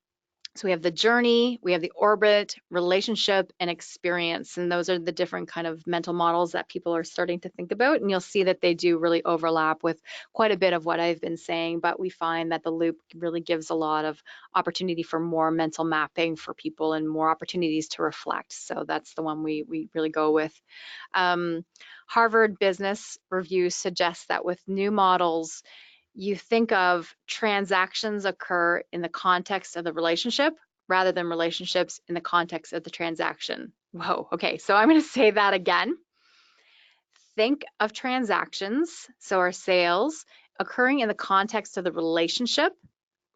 so we have the journey, we have the orbit, relationship, and experience. And those are the different kind of mental models that people are starting to think about. And you'll see that they do really overlap with quite a bit of what I've been saying, but we find that the loop really gives a lot of opportunity for more mental mapping for people and more opportunities to reflect. So that's the one we really go with. Harvard Business Review suggests that with new models, you think of transactions occur in the context of the relationship rather than relationships in the context of the transaction. Whoa, okay, so I'm going to say that again. Think of transactions, so our sales, occurring in the context of the relationship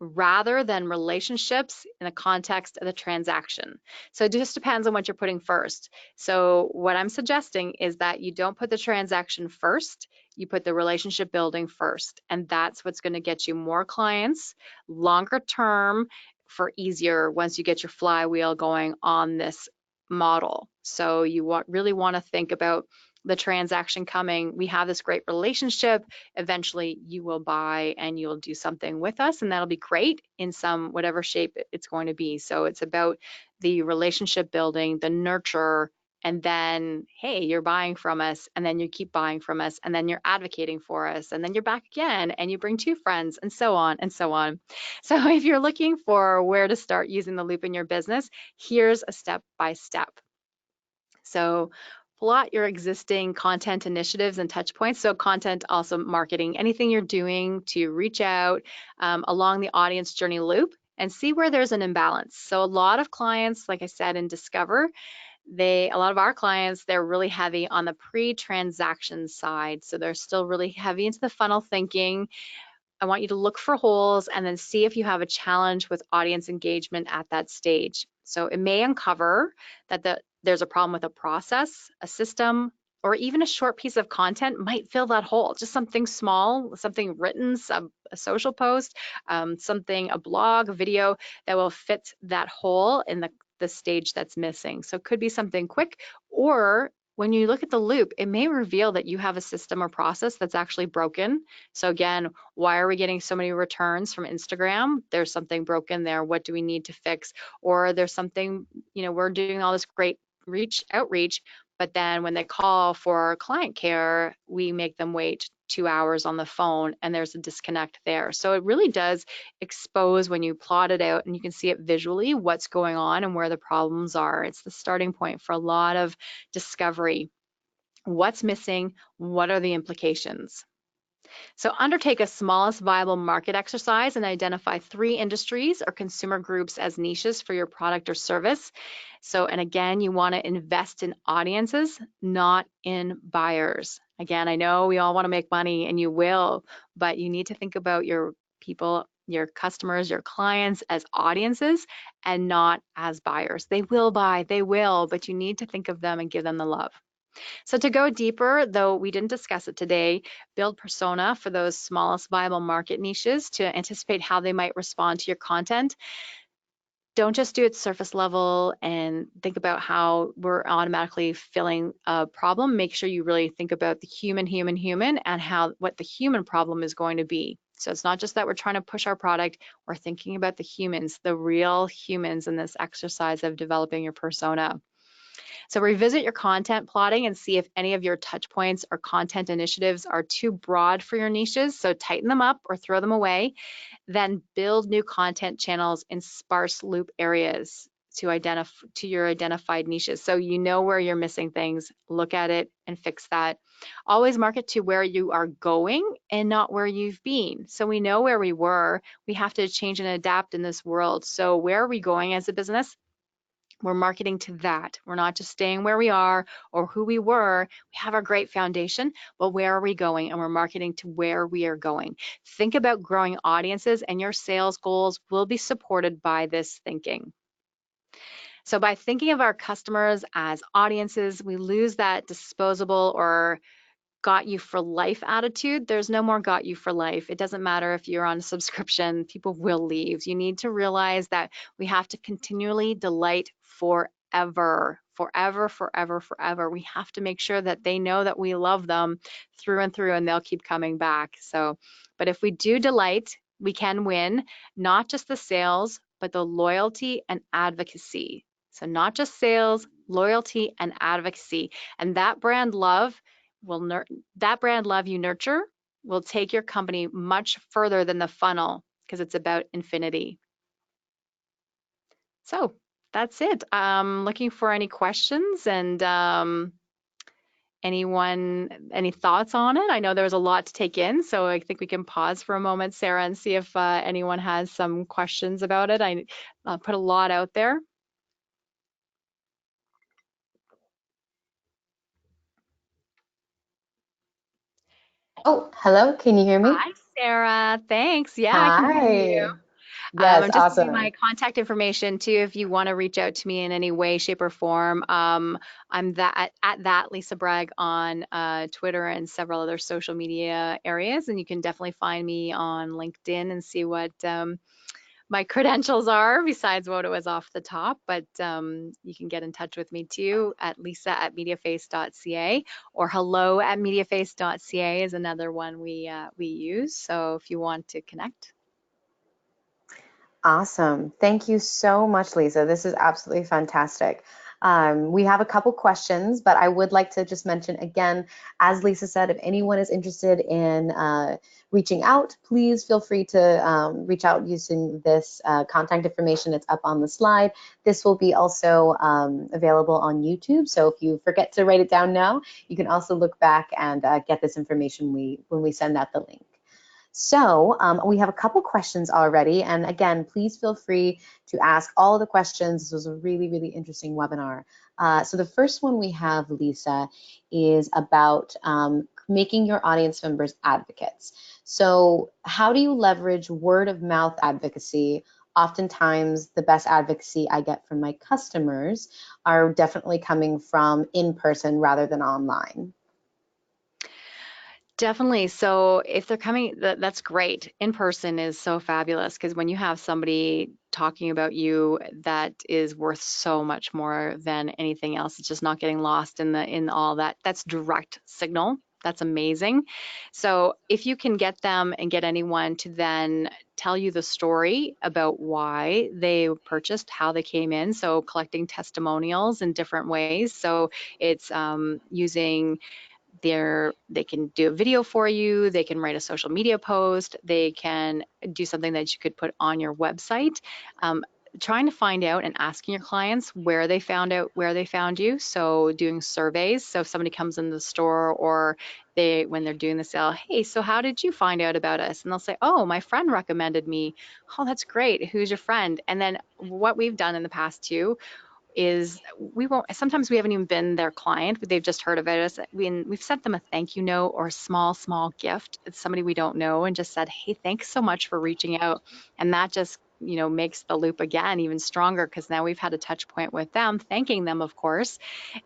rather than relationships in the context of the transaction. So it just depends on what you're putting first. So what I'm suggesting is that you don't put the transaction first, you put the relationship building first. And that's what's going to get you more clients, longer term, for easier once you get your flywheel going on this model. So you really want to think about the transaction coming. We have this great relationship. Eventually you will buy and you'll do something with us, and that'll be great in some whatever shape it's going to be. So it's about the relationship building, the nurture, and then, hey, you're buying from us, and then you keep buying from us, and then you're advocating for us, and then you're back again, and you bring 2 friends, and so on and so on. So if you're looking for where to start using the loop in your business, here's a step by step. So plot your existing content initiatives and touch points. So content, also marketing, anything you're doing to reach out along the audience journey loop and see where there's an imbalance. So a lot of clients, like I said in Discover, a lot of our clients, they're really heavy on the pre-transaction side. So they're still really heavy into the funnel thinking. I want you to look for holes and then see if you have a challenge with audience engagement at that stage. So it may uncover that there's a problem with a process, a system, or even a short piece of content might fill that hole. Just something small, something written, a social post, a blog, a video that will fit that hole in the stage that's missing. So it could be something quick, or when you look at the loop, it may reveal that you have a system or process that's actually broken. So again, why are we getting so many returns from Instagram? There's something broken there. What do we need to fix? Or there's something, we're doing all this great outreach, but then when they call for client care, we make them wait 2 hours on the phone, and there's a disconnect there. So it really does expose, when you plot it out and you can see it visually, what's going on and where the problems are. It's the starting point for a lot of discovery. What's missing? What are the implications? So undertake a smallest viable market exercise and identify 3 industries or consumer groups as niches for your product or service. So, and again, you want to invest in audiences, not in buyers. Again, I know we all want to make money, and you will, but you need to think about your people, your customers, your clients as audiences and not as buyers. They will buy, but you need to think of them and give them the love. So to go deeper, though we didn't discuss it today, build persona for those smallest viable market niches to anticipate how they might respond to your content. Don't just do it surface level and think about how we're automatically filling a problem. Make sure you really think about the human, and what the human problem is going to be. So it's not just that we're trying to push our product, we're thinking about the humans, the real humans in this exercise of developing your persona. So revisit your content plotting and see if any of your touch points or content initiatives are too broad for your niches. So tighten them up or throw them away. Then build new content channels in sparse loop areas to your identified niches. So you know where you're missing things, look at it and fix that. Always market to where you are going and not where you've been. So we know where we were, we have to change and adapt in this world. So where are we going as a business? We're marketing to that. We're not just staying where we are or who we were. We have our great foundation, but where are we going? And we're marketing to where we are going. Think about growing audiences, and your sales goals will be supported by this thinking. So by thinking of our customers as audiences, we lose that disposable or got you for life attitude. There's no more got you for life. It doesn't matter if you're on a subscription, people will leave. You need to realize that we have to continually delight forever, forever, forever, forever. We have to make sure that they know that we love them through and through, and they'll keep coming back. So, but if we do delight, we can win not just the sales, but the loyalty and advocacy. So not just sales, loyalty and advocacy. And that brand love you nurture will take your company much further than the funnel, because it's about infinity. So that's it. Looking for any questions and any thoughts on it? I know there was a lot to take in, so I think we can pause for a moment, Sarah, and see if anyone has some questions about it. I put a lot out there.
Oh, hello. Can you hear me?
Hi, Sarah. Thanks. Yeah, I can hear you.
Hi. Yes,
I'm just giving you
awesome.
my contact information too if you want to reach out to me in any way, shape, or form. I'm at that Lisa Bragg on Twitter and several other social media areas, and you can definitely find me on LinkedIn and see what my credentials are besides what it was off the top. But you can get in touch with me too at lisa@mediaface.ca, or hello@mediaface.ca is another one we use. So if you want to connect.
Awesome. Thank you so much, Lisa. This is absolutely fantastic. We have a couple questions, but I would like to just mention again, as Lisa said, if anyone is interested in reaching out, please feel free to reach out using this contact information. It's up on the slide. This will be also available on YouTube. So if you forget to write it down now, you can also look back and get this information when we send out the link. So we have a couple questions already. And again, please feel free to ask all the questions. This was a really, really interesting webinar. So the first one we have, Lisa, is about making your audience members advocates. So how do you leverage word of mouth advocacy? Oftentimes, the best advocacy I get from my customers are definitely coming from in person rather than online.
Definitely. So if they're coming, that's great. In person is so fabulous, because when you have somebody talking about you, that is worth so much more than anything else. It's just not getting lost in all that. That's direct signal. That's amazing. So if you can get them and get anyone to then tell you the story about why they purchased, how they came in, so collecting testimonials in different ways. So it's using they can do a video for you, they can write a social media post, they can do something that you could put on your website. Trying to find out and asking your clients where they found you. So doing surveys. So if somebody comes in the store, or when they're doing the sale, hey, so how did you find out about us? And they'll say, oh, my friend recommended me. Oh, that's great. Who's your friend? And then what we've done in the past too is sometimes we haven't even been their client, but they've just heard about us. We've sent them a thank you note or a small gift. It's somebody we don't know, and just said, hey, thanks so much for reaching out. And that just, makes the loop again even stronger, because now we've had a touch point with them, thanking them, of course,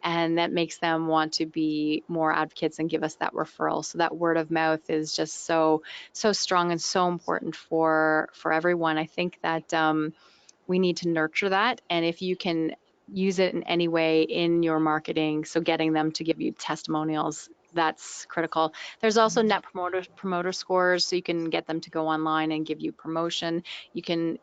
and that makes them want to be more advocates and give us that referral. So that word of mouth is just so strong and so important for everyone. I think that we need to nurture that. And if you can use it in any way in your marketing, so getting them to give you testimonials that's critical. There's also net promoter scores, so you can get them to go online and give you promotion. You can,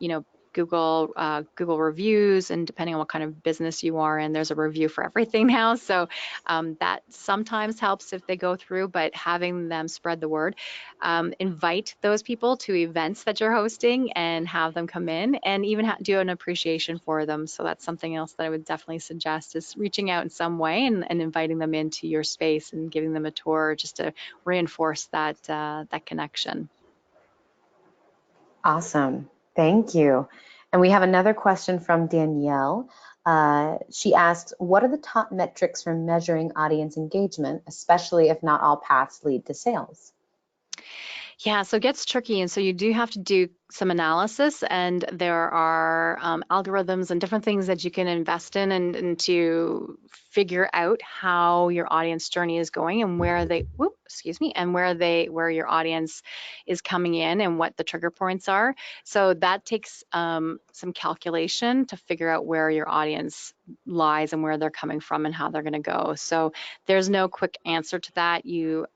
Google reviews, and depending on what kind of business you are in, there's a review for everything now. So that sometimes helps if they go through, but having them spread the word. Invite those people to events that you're hosting and have them come in, and even do an appreciation for them. So that's something else that I would definitely suggest, is reaching out in some way and inviting them into your space and giving them a tour, just to reinforce that connection.
Awesome. Thank you. And we have another question from Danielle. She asks, what are the top metrics for measuring audience engagement, especially if not all paths lead to sales?
Yeah, so it gets tricky, and so you do have to do some analysis, and there are algorithms and different things that you can invest in, and to figure out how your audience journey is going, and where your audience is coming in and what the trigger points are. So that takes some calculation to figure out where your audience lies and where they're coming from and how they're going to go. So there's no quick answer to that. You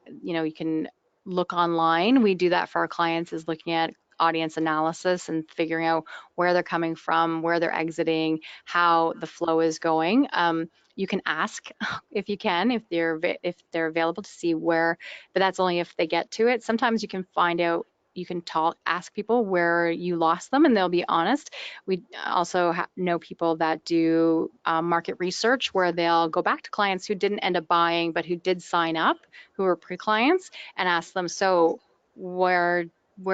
can look online. We do that for our clients, is looking at audience analysis and figuring out where they're coming from, where they're exiting, how the flow is going. You can ask if you can, if they're available, to see where, but that's only if they get to it. Sometimes you can find out, you can ask people where you lost them, and they'll be honest. We also know people that do market research, where they'll go back to clients who didn't end up buying, but who did sign up, who were pre-clients, and ask them, so where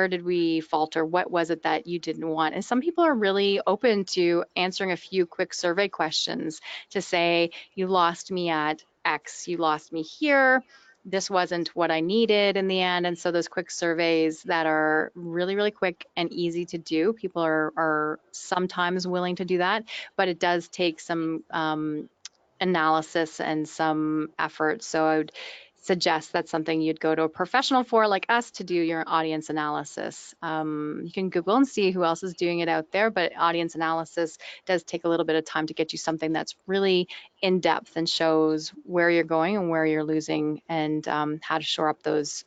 did we falter? What was it that you didn't want? And some people are really open to answering a few quick survey questions to say, you lost me at X, you lost me here, this wasn't what I needed in the end. And so those quick surveys that are really, really quick and easy to do, people are sometimes willing to do that, but it does take some analysis and some effort. So I would suggest that's something you'd go to a professional for, like us, to do your audience analysis. You can Google and see who else is doing it out there, but audience analysis does take a little bit of time to get you something that's really in depth and shows where you're going and where you're losing, and how to shore up those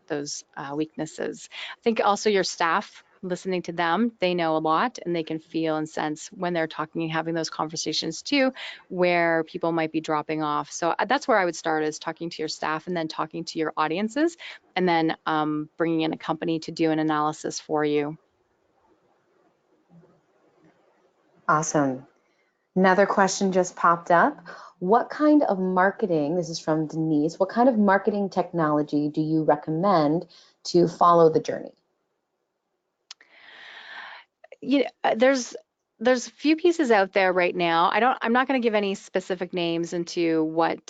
weaknesses. I think also your staff, listening to them, they know a lot, and they can feel and sense when they're talking and having those conversations too, where people might be dropping off. So that's where I would start, is talking to your staff, and then talking to your audiences, and then bringing in a company to do an analysis for you.
Awesome. Another question just popped up. What kind of marketing, this is from Denise, what kind of marketing technology do you recommend to follow the journey?
There's a few pieces out there right now. I'm not going to give any specific names into what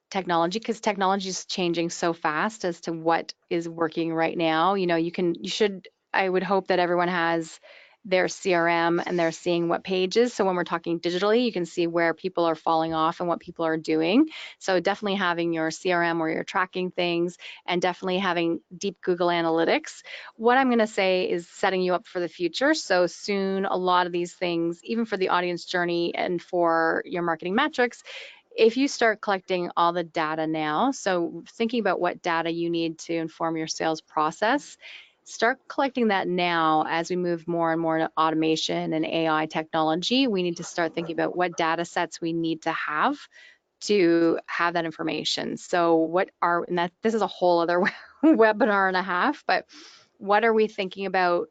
technology, because technology is changing so fast as to what is working right now. I would hope that everyone has their CRM and they're seeing what pages. So when we're talking digitally, you can see where people are falling off and what people are doing. So definitely having your CRM where you're tracking things, and definitely having deep Google Analytics. What I'm going to say is setting you up for the future. So soon, a lot of these things, even for the audience journey and for your marketing metrics, if you start collecting all the data now, so thinking about what data you need to inform your sales process, start collecting that now. As we move more and more to automation and AI technology, we need to start thinking about what data sets we need to have that information. So this is a whole other webinar and a half, but what are we thinking about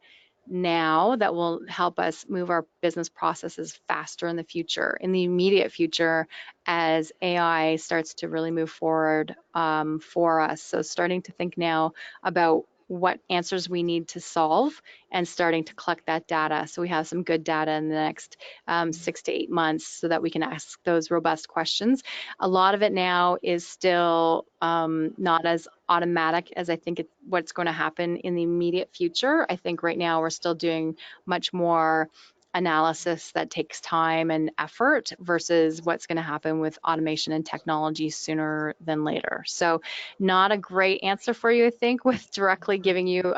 now that will help us move our business processes faster in the future, in the immediate future, as AI starts to really move forward for us? So starting to think now about what answers we need to solve, and starting to collect that data, so we have some good data in the next 6 to 8 months, so that we can ask those robust questions. A lot of it now is still not as automatic as I think what's going to happen in the immediate future. I think right now we're still doing much more analysis that takes time and effort, versus what's going to happen with automation and technology sooner than later. So not a great answer for you, I think, with directly giving you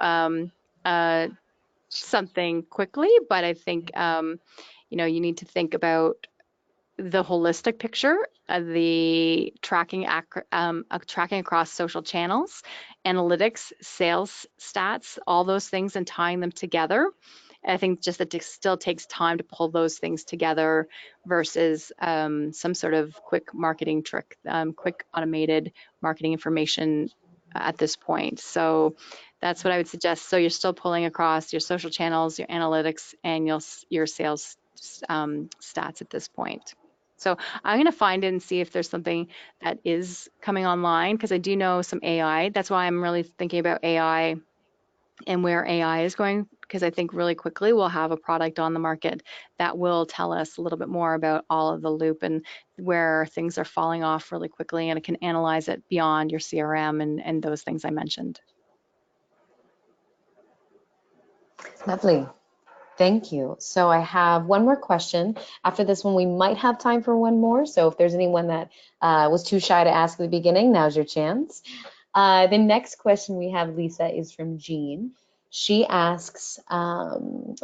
something quickly, but I think you need to think about the holistic picture, the tracking across social channels, analytics, sales stats, all those things, and tying them together. I think just that it still takes time to pull those things together versus some sort of quick marketing trick, quick automated marketing information at this point. So that's what I would suggest. So you're still pulling across your social channels, your analytics, and your sales stats at this point. So I'm going to find it and see if there's something that is coming online, because I do know some AI. That's why I'm really thinking about AI and where AI is going, because I think really quickly we'll have a product on the market that will tell us a little bit more about all of the loop and where things are falling off really quickly, and it can analyze it beyond your CRM and those things I mentioned.
Lovely. Thank you. So I have one more question. After this one, we might have time for one more. So if there's anyone that was too shy to ask at the beginning, now's your chance. The next question we have, Lisa, is from Jean. She asks, when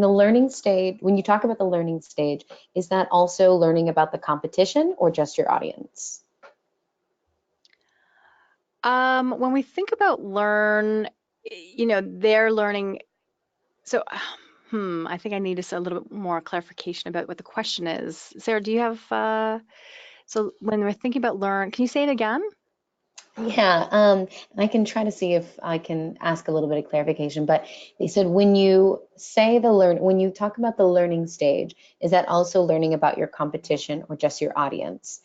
the learning stage, when you talk about the learning stage, is that also learning about the competition or just your audience?
When we think about learn, they're learning. So, I think I need a little bit more clarification about what the question is. Sarah, do you have, so when we're thinking about learn, can you say it again?
Yeah, I can try to see if I can ask a little bit of clarification, but they said when you say when you talk about the learning stage, is that also learning about your competition or just your audience?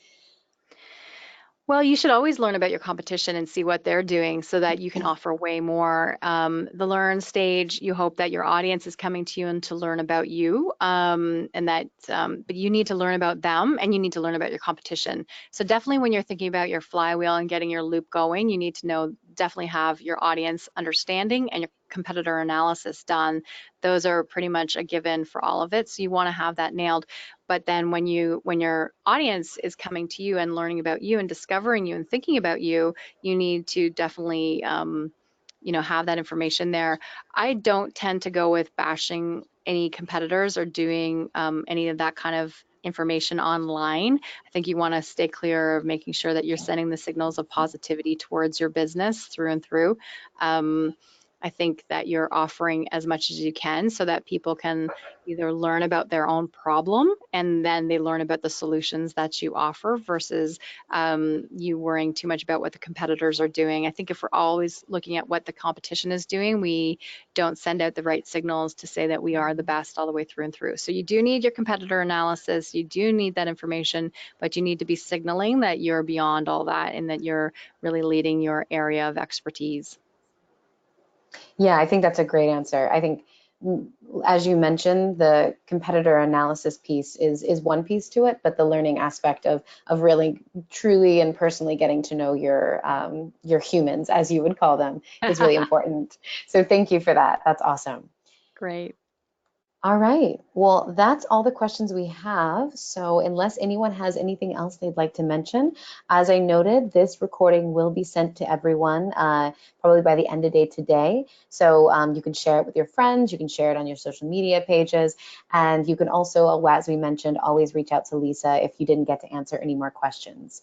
Well, you should always learn about your competition and see what they're doing so that you can offer way more. The learn stage, you hope that your audience is coming to you and to learn about you, and that, but you need to learn about them and you need to learn about your competition. So definitely when you're thinking about your flywheel and getting your loop going, you need to definitely have your audience understanding and your competitor analysis done. Those are pretty much a given for all of it. So you want to have that nailed. But then when your audience is coming to you and learning about you and discovering you and thinking about you, you need to definitely have that information there. I don't tend to go with bashing any competitors or doing any of that kind of information online. I think you want to stay clear of making sure that you're sending the signals of positivity towards your business through and through. I think that you're offering as much as you can so that people can either learn about their own problem and then they learn about the solutions that you offer versus you worrying too much about what the competitors are doing. I think if we're always looking at what the competition is doing, we don't send out the right signals to say that we are the best all the way through and through. So you do need your competitor analysis, you do need that information, but you need to be signaling that you're beyond all that and that you're really leading your area of expertise.
Yeah, I think that's a great answer. I think, as you mentioned, the competitor analysis piece is one piece to it, but the learning aspect of really truly and personally getting to know your humans, as you would call them, is really important. So thank you for that. That's awesome.
Great.
All right. Well, that's all the questions we have. So unless anyone has anything else they'd like to mention, as I noted, this recording will be sent to everyone probably by the end of day today. So you can share it with your friends, you can share it on your social media pages, and you can also, as we mentioned, always reach out to Lisa if you didn't get to answer any more questions.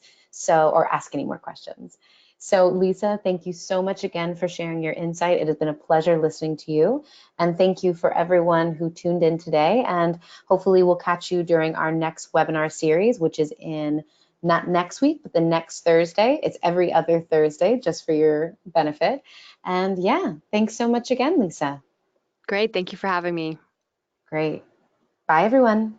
Or ask any more questions. So Lisa, thank you so much again for sharing your insight. It has been a pleasure listening to you. And thank you for everyone who tuned in today. And hopefully we'll catch you during our next webinar series, which is in not next week, but the next Thursday. It's every other Thursday, just for your benefit. And yeah, thanks so much again, Lisa.
Great. Thank you for having me.
Great. Bye, everyone.